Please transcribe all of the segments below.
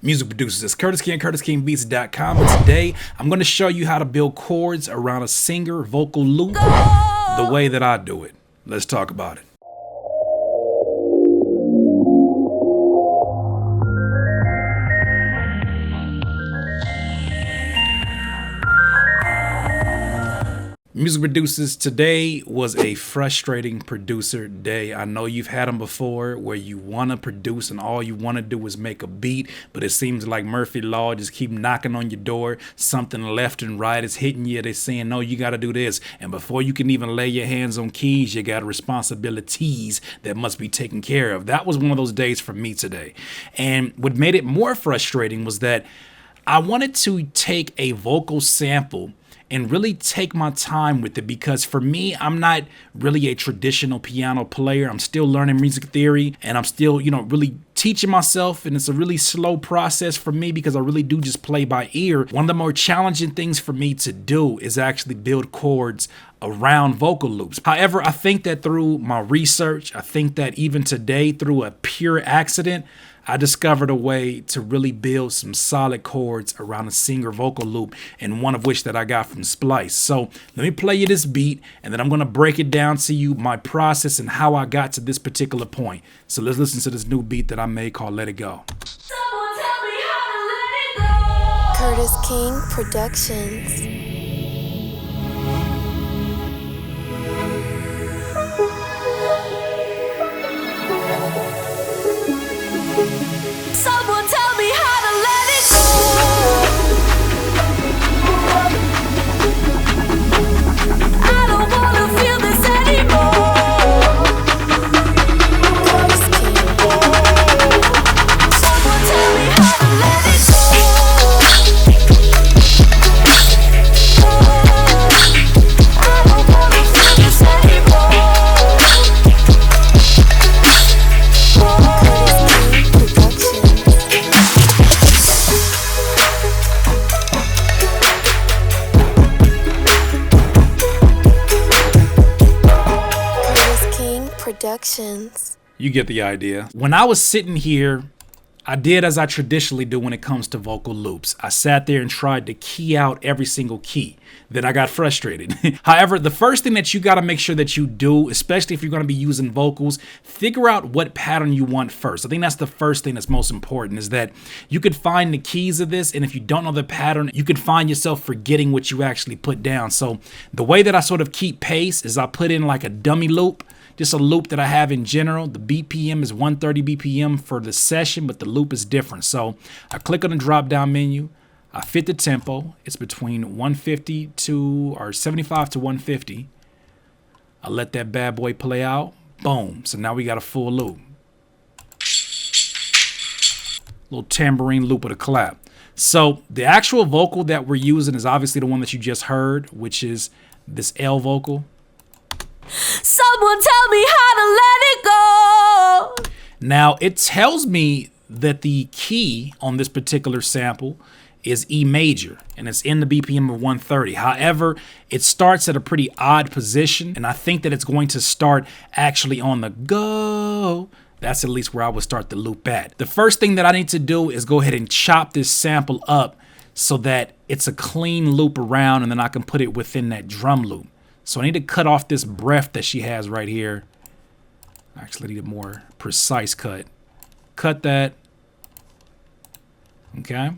Music producers, it's Curtis King, CurtisKingBeats.com, and today I'm going to show you how to build chords around a singer vocal loop the way that I do it. Let's talk about it. Music producers, today was a frustrating producer day. I know you've had them before where you want to produce and all you want to do is make a beat, but it seems like Murphy Law just keep knocking on your door. Something left and right is hitting you. They're saying, no, you got to do this. And before you can even lay your hands on keys, you got responsibilities that must be taken care of. That was one of those days for me today. And what made it more frustrating was that I wanted to take a vocal sample and really take my time with it, because for me, I'm not really a traditional piano player. I'm still learning music theory and I'm still, really teaching myself, and it's a really slow process for me because I really do just play by ear. One of the more challenging things for me to do is actually build chords around vocal loops. However, I think that through my research, I think that even today, through a pure accident, I discovered a way to really build some solid chords around a singer vocal loop, and one of which that I got from Splice. So let me play you this beat, and then I'm going to break it down to you, my process and how I got to this particular point. So let's listen to this new beat that I made called Let It Go. Someone tell me how to let it go. Curtis King Productions. Someone tell me how to let it go. I don't wanna feel this anymore. Curtis King. Someone tell me how to let it go. I don't wanna feel this anymore. Curtis King Productions. Curtis King Productions. You get the idea. When I was sitting here, I did as I traditionally do when it comes to vocal loops. I sat there and tried to key out every single key. Then I got frustrated. However, the first thing that you got to make sure that you do, especially if you're going to be using vocals, figure out what pattern you want first. I think that's the first thing that's most important, is that you could find the keys of this, and if you don't know the pattern, you could find yourself forgetting what you actually put down. So the way that I sort of keep pace is I put in like a dummy loop. Just a loop that I have in general. The BPM is 130 BPM for the session, but the loop is different. So I click on the drop down menu. I fit the tempo. It's between 150 to, or 75 to 150. I let that bad boy play out. Boom. So now we got a full loop. Little tambourine loop with a clap. So the actual vocal that we're using is obviously the one that you just heard, which is this L vocal. Someone tell me how to let it go. Now, it tells me that the key on this particular sample is E major, and it's in the BPM of 130. However, it starts at a pretty odd position, and I think that it's going to start actually on the go. That's at least where I would start the loop at. The first thing that I need to do is go ahead and chop this sample up so that it's a clean loop around, and then I can put it within that drum loop. So I need to cut off this breath that she has right here. Actually, I need a more precise cut. Cut that. Okay.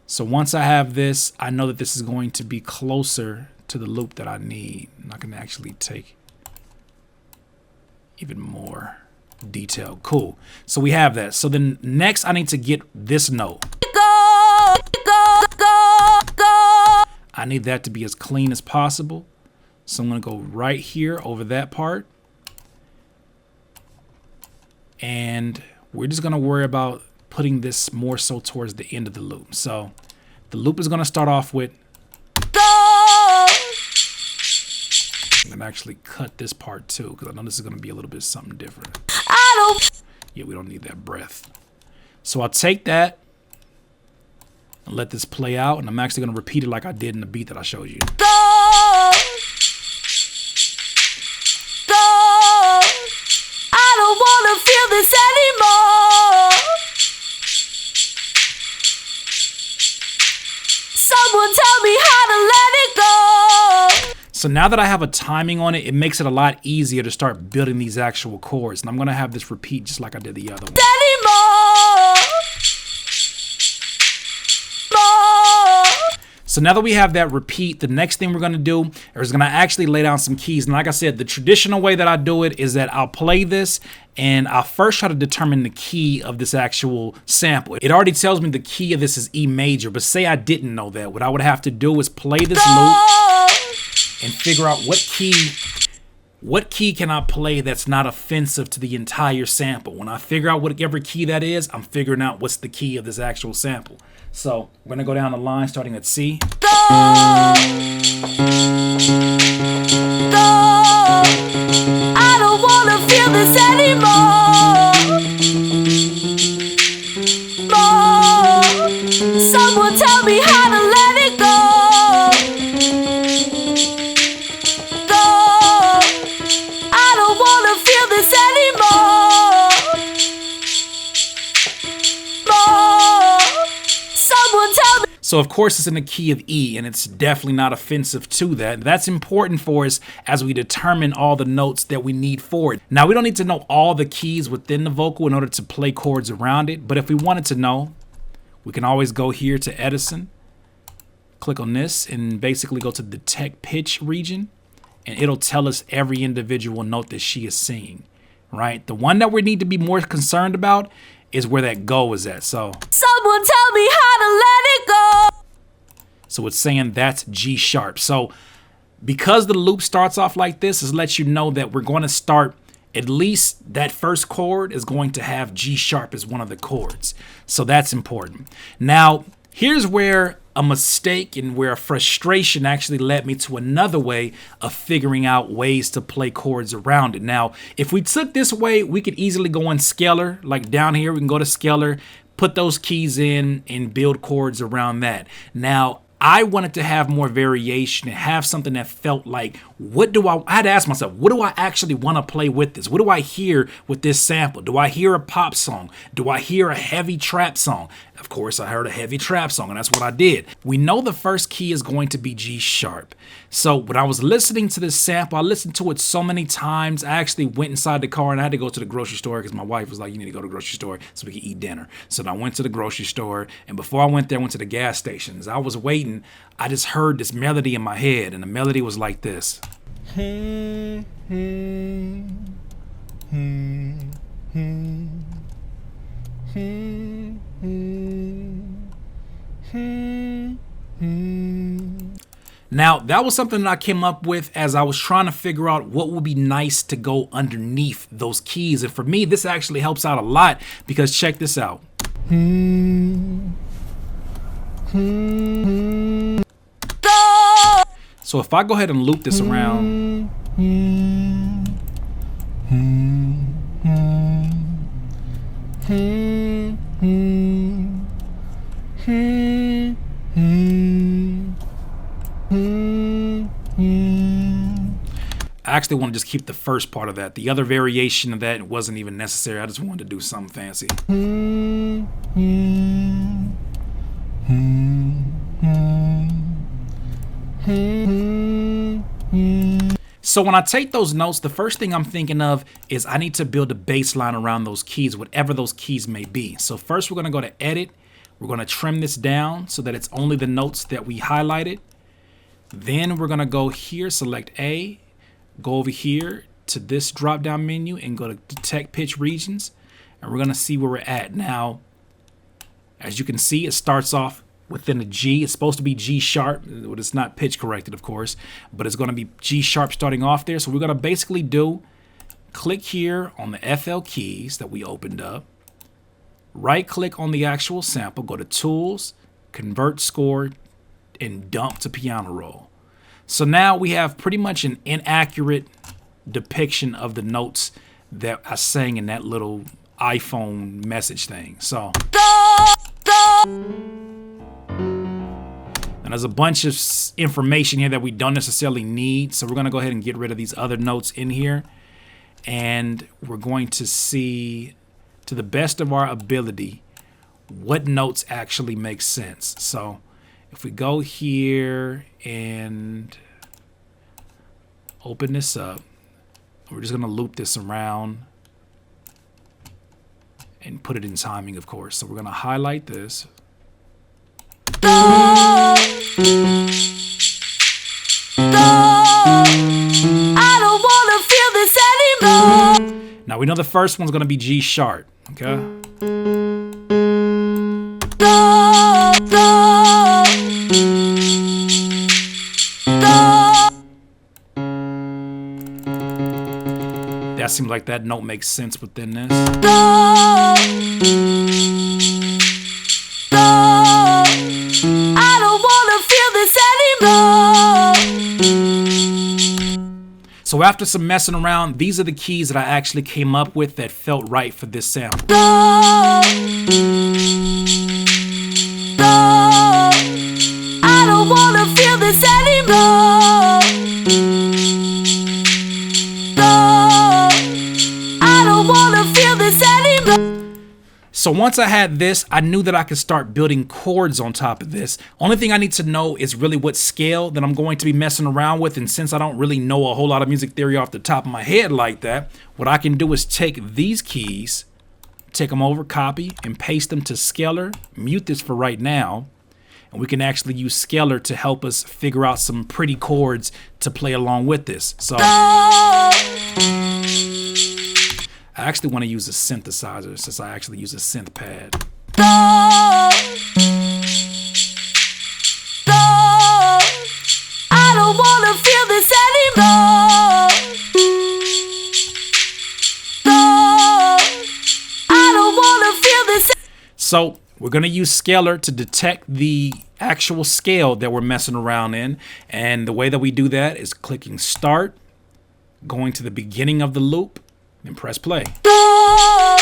So once I have this, I know that this is going to be closer to the loop that I need. And I can actually take even more detail. Cool. So we have that. So then next I need to get this note. Go, go, go, go. I need that to be as clean as possible. So I'm going to go right here over that part. And we're just going to worry about putting this more so towards the end of the loop. So the loop is going to start off with Go. I'm going to actually cut this part too, because I know this is going to be a little bit something different. I don't. Yeah, we don't need that breath. So I'll take that and let this play out. And I'm actually going to repeat it like I did in the beat that I showed you. Go. I don't wanna feel this anymore. Someone tell me how to let it go. So now that I have a timing on it, it makes it a lot easier to start building these actual chords. And I'm going to have this repeat just like I did the other one. Anymore. More. So now that we have that repeat, the next thing we're going to do is going to actually lay down some keys. And like I said, the traditional way that I do it is that I'll play this and I'll first try to determine the key of this actual sample. It already tells me the key of this is E major, but say I didn't know that. What I would have to do is play this loop and figure out what key can I play that's not offensive to the entire sample. When I figure out whatever key that is, I'm figuring out what's the key of this actual sample. So we're gonna go down the line starting at C. Go. Go. I don't wanna feel this anymore. More. Someone tell me how to let it go. Go. I don't wanna feel this anymore. More. Someone tell me. So of course it's in the key of E, and it's definitely not offensive to that. That's important for us as we determine all the notes that we need for it. Now we don't need to know all the keys within the vocal in order to play chords around it, but if we wanted to know, we can always go here to Edison, click on this, and basically go to detect pitch region, and it'll tell us every individual note that she is singing, right? The one that we need to be more concerned about is where that go is at. So Someone tell me how to let it go. So it's saying that's G sharp. So because the loop starts off like this, it lets you know that we're going to start, at least that first chord is going to have G sharp as one of the chords. So that's important. Now, here's where a mistake and where a frustration actually led me to another way of figuring out ways to play chords around it. Now, if we took this way, we could easily go in scalar, like down here, we can go to scalar, put those keys in and build chords around that. Now, I wanted to have more variation and have something that felt like, I had to ask myself, what do I actually want to play with this? What do I hear with this sample? Do I hear a pop song? Do I hear a heavy trap song? Of course, I heard a heavy trap song, and that's what I did. We know the first key is going to be G sharp. So when I was listening to this sample, I listened to it so many times. I actually went inside the car and I had to go to the grocery store because my wife was like, you need to go to the grocery store so we can eat dinner. So I went to the grocery store, and before I went there, I went to the gas station. As I was waiting, I just heard this melody in my head, and the melody was like this. Now, that was something that I came up with as I was trying to figure out what would be nice to go underneath those keys. And for me, this actually helps out a lot because check this out. So if I go ahead and loop this around, I actually want to just keep the first part of that. The other variation of that wasn't even necessary. I just wanted to do something fancy. So when I take those notes, the first thing I'm thinking of is I need to build a bass line around those keys, whatever those keys may be. So first we're going to go to edit. We're going to trim this down so that it's only the notes that we highlighted. Then we're going to go here, select A, go over here to this drop down menu and go to detect pitch regions. And we're going to see where we're at. Now, as you can see, it starts off within a G. It's supposed to be G sharp, but it's not pitch corrected, of course, but it's going to be G sharp starting off there. So we're going to basically click here on the FL keys that we opened up, right click on the actual sample, go to tools, convert score, and dump to piano roll. So now we have pretty much an inaccurate depiction of the notes that I sang in that little iPhone message thing. So and there's a bunch of information here that we don't necessarily need. So we're going to go ahead and get rid of these other notes in here. And we're going to see, to the best of our ability, what notes actually make sense. So If we go here and open this up, we're just going to loop this around and put it in timing, of course. So we're going to highlight this. I don't wanna feel this anymore. Now we know the first one's going to be G sharp, okay? That seems like that note makes sense within this. I don't wanna feel this anymore. So after some messing around, these are the keys that I actually came up with that felt right for this sound. I don't wanna feel this anymore. I don't wanna feel this anymore. So once I had this, I knew that I could start building chords on top of this. Only thing I need to know is really what scale that I'm going to be messing around with. And since I don't really know a whole lot of music theory off the top of my head like that, what I can do is take these keys, take them over, copy, and paste them to scalar, mute this for right now. And we can actually use scalar to help us figure out some pretty chords to play along with this. So I actually want to use a synthesizer since I actually use a synth pad. I don't wanna feel this anymore. I don't wanna feel this. So we're going to use scalar to detect the actual scale that we're messing around in. And the way that we do that is clicking start, going to the beginning of the loop, and press play. I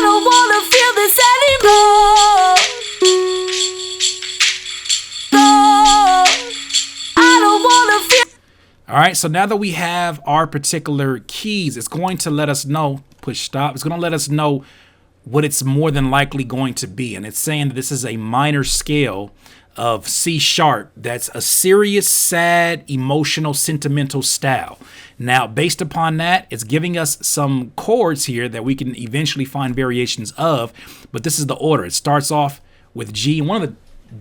don't wanna feel this anymore. I don't wanna feel. All right, so now that we have our particular keys, it's going to let us know, push stop, it's going to let us know what it's more than likely going to be. And it's saying that this is a minor scale of C sharp. That's a serious, sad, emotional, sentimental style. Now, based upon that, it's giving us some chords here that we can eventually find variations of, but this is the order. It starts off with G. And one of the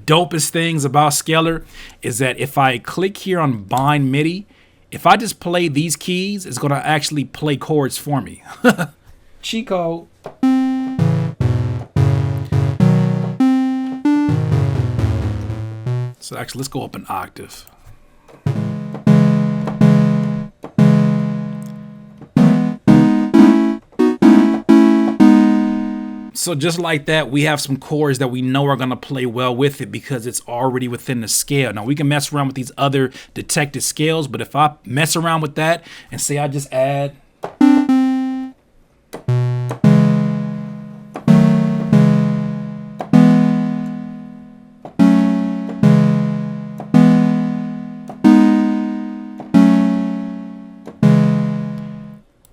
dopest things about scalar is that if I click here on bind MIDI, if I just play these keys, it's going to actually play chords for me. Cheat code. So actually, let's go up an octave. So just like that, we have some chords that we know are going to play well with it because it's already within the scale. Now, we can mess around with these other detected scales, but if I mess around with that and say I just add...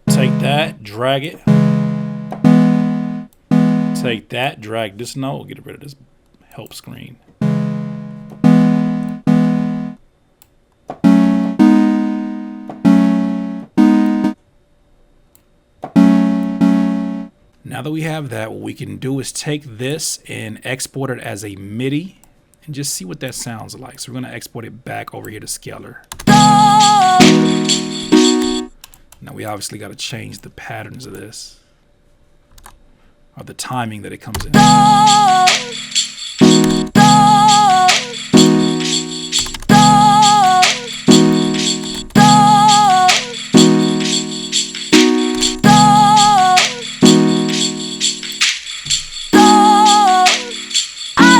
Take that, drag it. Take that, drag this note, get rid of this help screen. Now that we have that, what we can do is take this and export it as a MIDI and just see what that sounds like. So we're going to export it back over here to scalar. Now we obviously got to change the patterns of this, or the timing that it comes in. I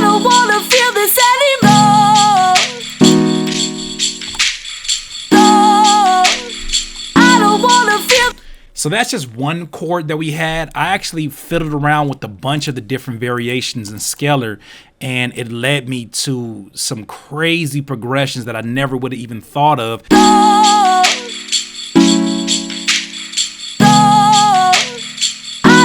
don't wanna feel this anymore. I don't wanna feel. So that's just one chord that we had. I actually fiddled around with a bunch of the different variations in scalar, and it led me to some crazy progressions that I never would have even thought of. I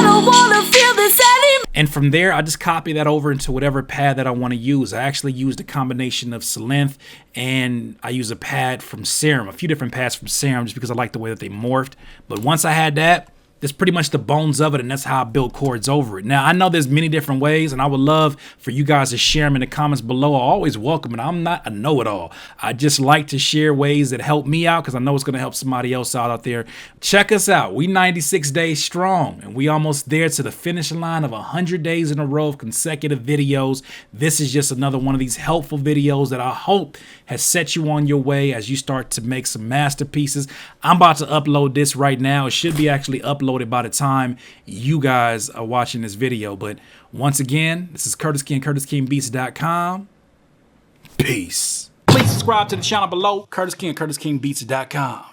don't wanna feel this anymore. And from there, I just copy that over into whatever pad that I want to use. I actually used a combination of Salinth and I use a pad from Serum, a few different pads from Serum just because I like the way that they morphed. But once I had that, that's pretty much the bones of it, and that's how I build chords over it. Now, I know there's many different ways, and I would love for you guys to share them in the comments below. I always welcome it. I'm not a know-it-all. I just like to share ways that help me out because I know it's going to help somebody else out there. Check us out. We 96 days strong, and we almost there to the finish line of 100 days in a row of consecutive videos. This is just another one of these helpful videos that I hope has set you on your way as you start to make some masterpieces. I'm about to upload this right now. It should be actually uploaded by the time you guys are watching this video. But once again, this is Curtis King, CurtisKingBeats.com. Peace. Please subscribe to the channel below, Curtis King, CurtisKingBeats.com.